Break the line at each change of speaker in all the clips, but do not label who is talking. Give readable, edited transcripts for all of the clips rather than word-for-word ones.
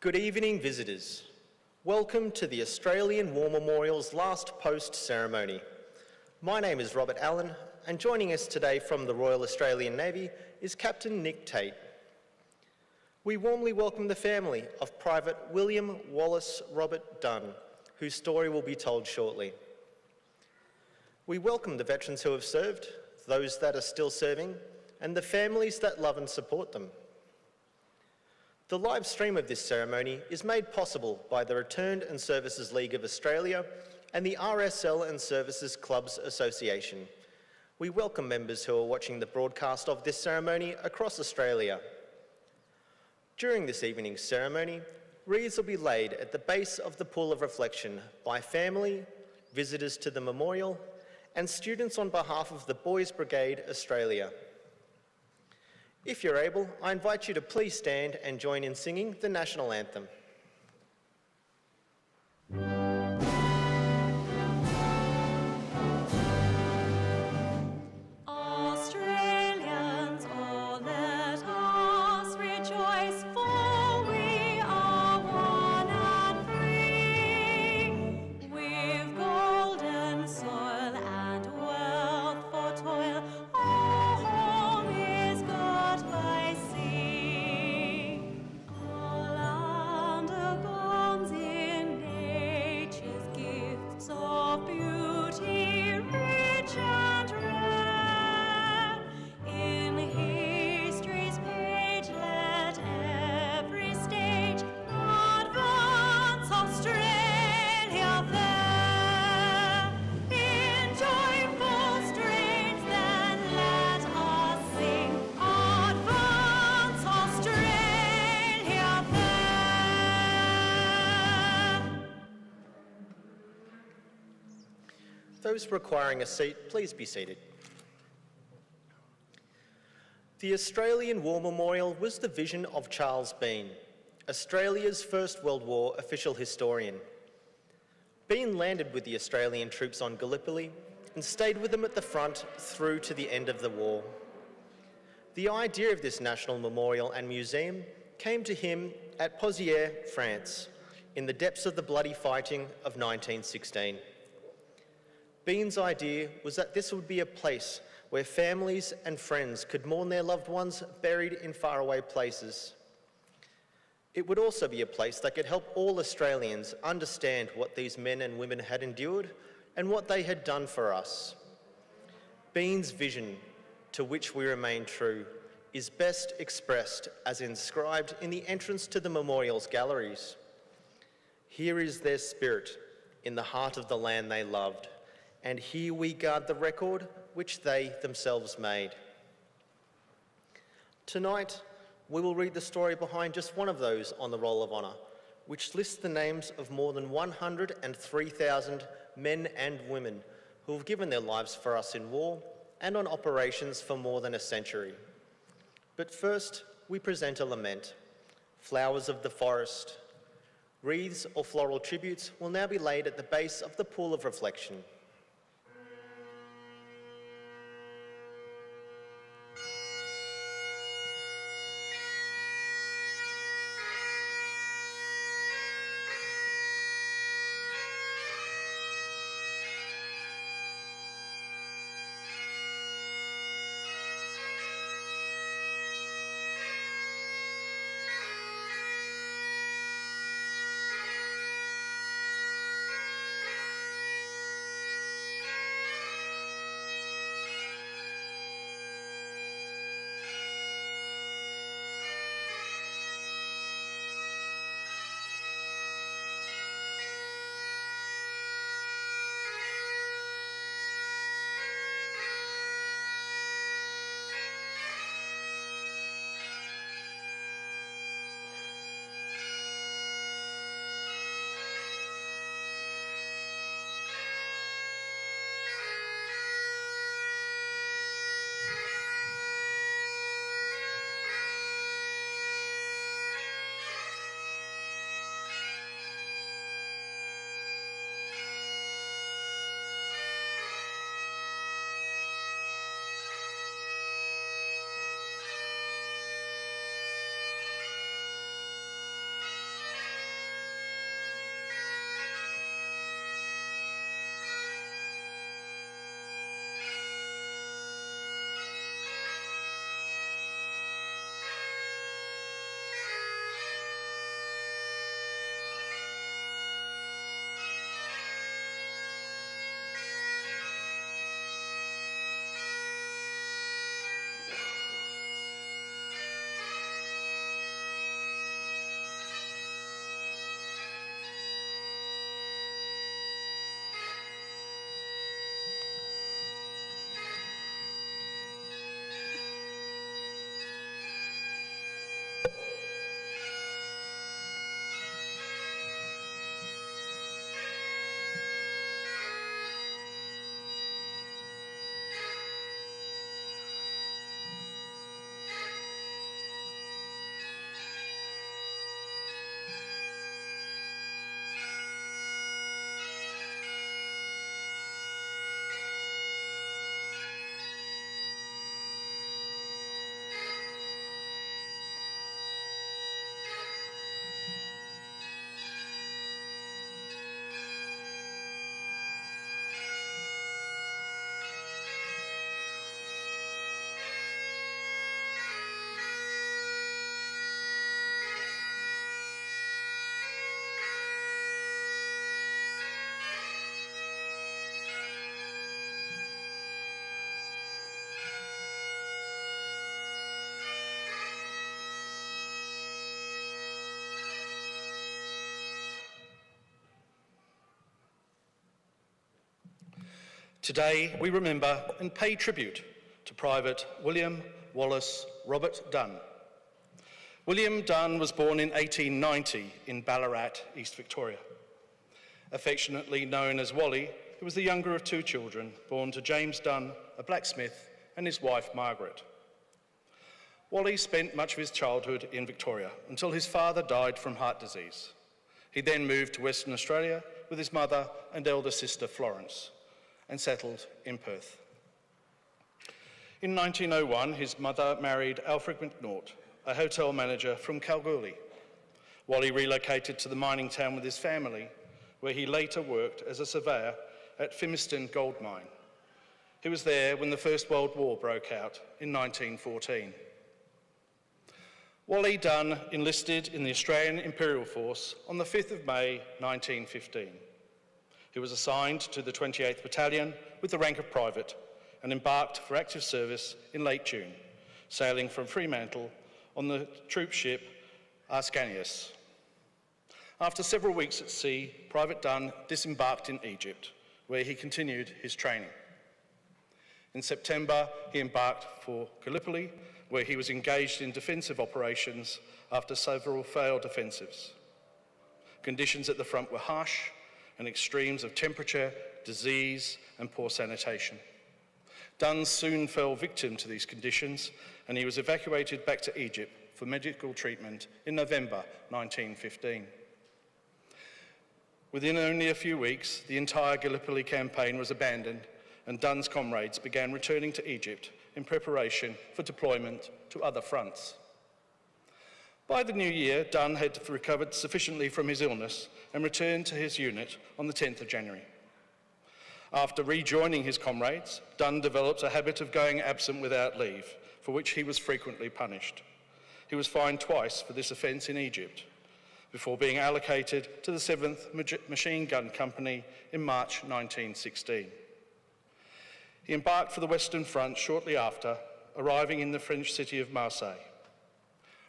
Good evening, visitors. Welcome to the Australian War Memorial's last post ceremony. My name is Robert Allen, and joining us today from the Royal Australian Navy is Captain Nick Tate. We warmly welcome the family of Private William Wallace Robert Dunn, whose story will be told shortly. We welcome the veterans who have served, those that are still serving, and the families that love and support them. The live stream of this ceremony is made possible by the Returned and Services League of Australia and the RSL and Services Clubs Association. We welcome members who are watching the broadcast of this ceremony across Australia. During this evening's ceremony, wreaths will be laid at the base of the Pool of Reflection by family, visitors to the memorial, and students on behalf of the Boys Brigade Australia. If you're able, I invite you to please stand and join in singing the National Anthem.
Australians, oh let us rejoice, for we are one and free. We've golden soil and wealth for toil. Our home is got by sea. Our land abounds in nature's gifts of beauty, rich and rare. In history's page, let every stage advance Australia fair. In joyful strains, then let us sing, advance Australia fair.
Those requiring a seat, please be seated. The Australian War Memorial was the vision of Charles Bean, Australia's First World War official historian. Bean landed with the Australian troops on Gallipoli and stayed with them at the front through to the end of the war. The idea of this national memorial and museum came to him at Pozières, France, in the depths of the bloody fighting of 1916. Bean's idea was that this would be a place where families and friends could mourn their loved ones buried in faraway places. It would also be a place that could help all Australians understand what these men and women had endured and what they had done for us. Bean's vision, to which we remain true, is best expressed as inscribed in the entrance to the memorial's galleries. Here is their spirit in the heart of the land they loved, and here we guard the record which they themselves made. Tonight, we will read the story behind just one of those on the Roll of Honour, which lists the names of more than 103,000 men and women who have given their lives for us in war and on operations for more than a century. But first, we present a lament. Flowers of the forest. Wreaths or floral tributes will now be laid at the base of the Pool of Reflection.
Today, we remember and pay tribute to Private William Wallace Robert Dunn. William Dunn was born in 1890 in Ballarat, East Victoria. Affectionately known as Wally, he was the younger of two children, born to James Dunn, a blacksmith, and his wife Margaret. Wally spent much of his childhood in Victoria until his father died from heart disease. He then moved to Western Australia with his mother and elder sister Florence and settled in Perth. In 1901, his mother married Alfred McNaught, a hotel manager from Kalgoorlie. Wally relocated to the mining town with his family, where he later worked as a surveyor at Fimiston Gold Mine. He was there when the First World War broke out in 1914. Wally Dunn enlisted in the Australian Imperial Force on the 5th of May 1915. He was assigned to the 28th Battalion with the rank of private and embarked for active service in late June, sailing from Fremantle on the troop ship Ascanius. After several weeks at sea, Private Dunn disembarked in Egypt, where he continued his training. In September, he embarked for Gallipoli, where he was engaged in defensive operations after several failed offensives. Conditions at the front were harsh, and extremes of temperature, disease, and poor sanitation. Dunn soon fell victim to these conditions, and he was evacuated back to Egypt for medical treatment in November 1915. Within only a few weeks, the entire Gallipoli campaign was abandoned, and Dunn's comrades began returning to Egypt in preparation for deployment to other fronts. By the new year, Dunn had recovered sufficiently from his illness and returned to his unit on the 10th of January. After rejoining his comrades, Dunn developed a habit of going absent without leave, for which he was frequently punished. He was fined twice for this offence in Egypt, before being allocated to the 7th Machine Gun Company in March 1916. He embarked for the Western Front shortly after, arriving in the French city of Marseille.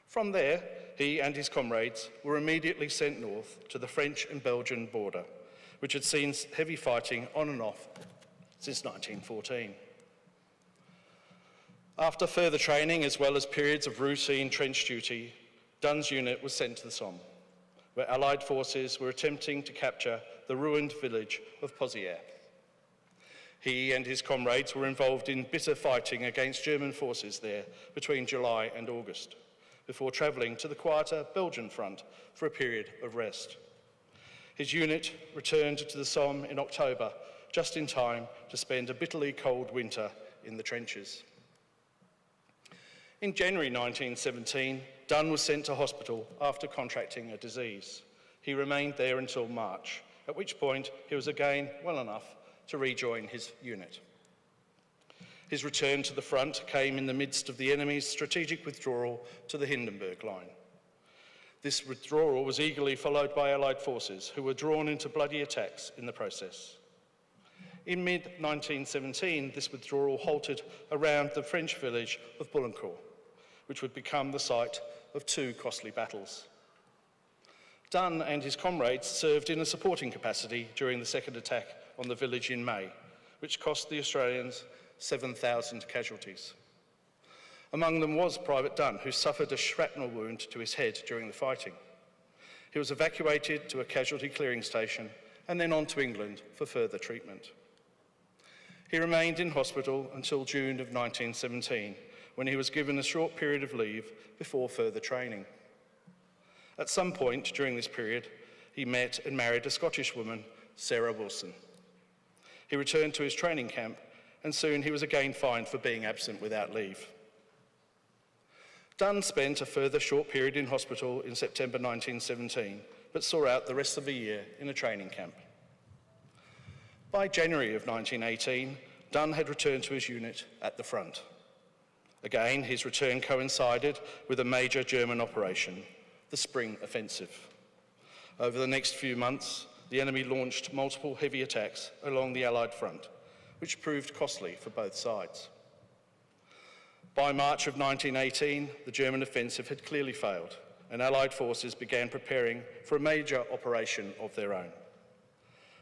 From there, he and his comrades were immediately sent north to the French and Belgian border, which had seen heavy fighting on and off since 1914. After further training, as well as periods of routine trench duty, Dunn's unit was sent to the Somme, where Allied forces were attempting to capture the ruined village of Pozières. He and his comrades were involved in bitter fighting against German forces there between July and August, before travelling to the quieter Belgian front for a period of rest. His unit returned to the Somme in October, just in time to spend a bitterly cold winter in the trenches. In January 1917, Dunn was sent to hospital after contracting a disease. He remained there until March, at which point he was again well enough to rejoin his unit. His return to the front came in the midst of the enemy's strategic withdrawal to the Hindenburg Line. This withdrawal was eagerly followed by Allied forces, who were drawn into bloody attacks in the process. In mid-1917, this withdrawal halted around the French village of Boulancourt, which would become the site of two costly battles. Dunn and his comrades served in a supporting capacity during the second attack on the village in May, which cost the Australians 7,000 casualties. Among them was Private Dunn, who suffered a shrapnel wound to his head during the fighting. He was evacuated to a casualty clearing station and then on to England for further treatment. He remained in hospital until June of 1917, when he was given a short period of leave before further training. At some point during this period, he met and married a Scottish woman, Sarah Wilson. He returned to his training camp, and soon he was again fined for being absent without leave. Dunn spent a further short period in hospital in September 1917, but saw out the rest of the year in a training camp. By January of 1918, Dunn had returned to his unit at the front. Again, his return coincided with a major German operation, the Spring Offensive. Over the next few months, the enemy launched multiple heavy attacks along the Allied front, which proved costly for both sides. By March of 1918, the German offensive had clearly failed, and Allied forces began preparing for a major operation of their own.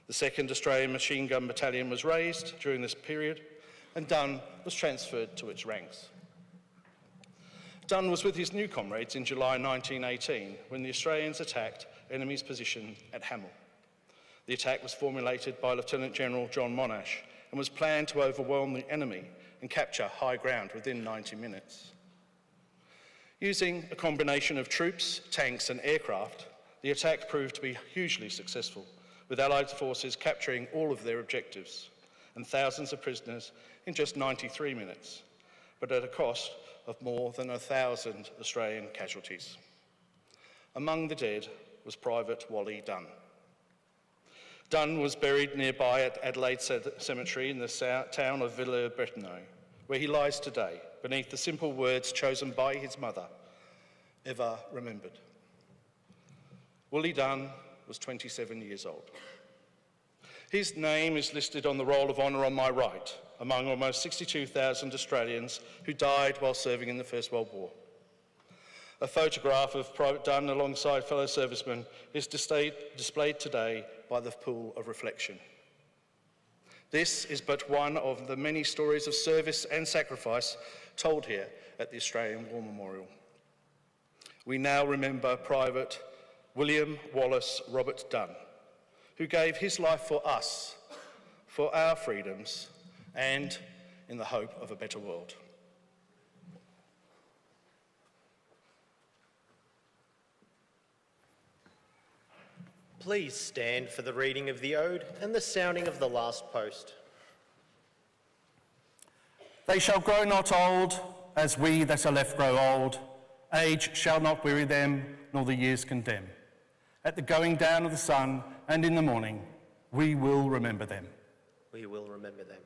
The The 2nd Australian Machine Gun Battalion was raised during this period, and Dunn was transferred to its ranks. Dunn was with his new comrades in July 1918 when the Australians attacked enemy's position at Hamel. The attack was formulated by Lieutenant General John Monash and was planned to overwhelm the enemy and capture high ground within 90 minutes. Using a combination of troops, tanks and aircraft, the attack proved to be hugely successful, with Allied forces capturing all of their objectives and thousands of prisoners in just 93 minutes, but at a cost of more than 1,000 Australian casualties. Among the dead was Private Wally Dunn. Dunn was buried nearby at Adelaide Cemetery in the town of Villers-Bretonneux, where he lies today, beneath the simple words chosen by his mother, "Ever remembered." Wally Dunn was 27 years old. His name is listed on the Roll of Honour on my right, among almost 62,000 Australians who died while serving in the First World War. A photograph of Private Dunn alongside fellow servicemen is displayed today by the Pool of Reflection. This is but one of the many stories of service and sacrifice told here at the Australian War Memorial. We now remember Private William Wallace Robert Dunn, who gave his life for us, for our freedoms, and in the hope of a better world.
Please stand for the reading of the Ode and the sounding of the last post.
They shall grow not old, as we that are left grow old. Age shall not weary them, nor the years condemn. At the going down of the sun and in the morning, we will remember them.
We will remember them.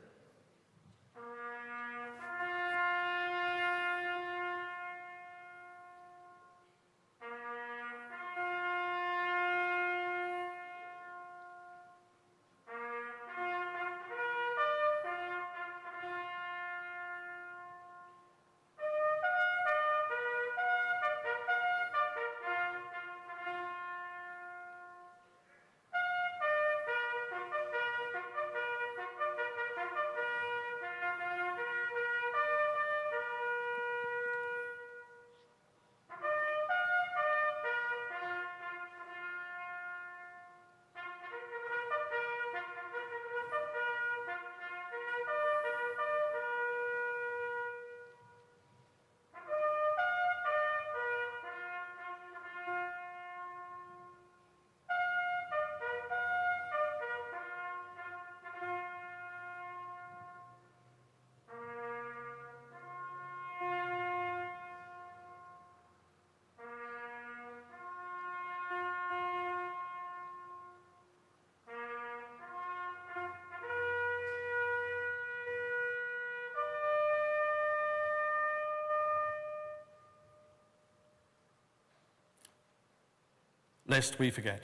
Lest we forget.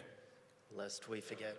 Lest we forget.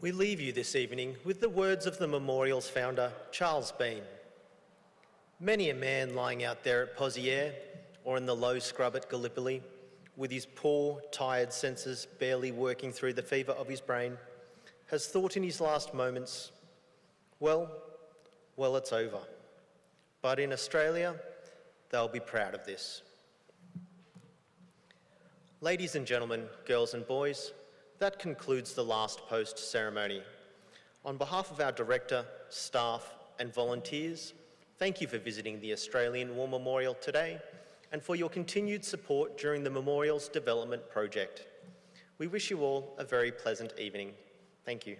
We leave you this evening with the words of the memorial's founder, Charles Bean. Many a man lying out there at Pozières or in the low scrub at Gallipoli, with his poor, tired senses barely working through the fever of his brain, has thought in his last moments, well, it's over. But in Australia, they'll be proud of this. Ladies and gentlemen, girls and boys, that concludes the last post ceremony. On behalf of our director, staff and volunteers, thank you for visiting the Australian War Memorial today and for your continued support during the memorial's development project. We wish you all a very pleasant evening. Thank you.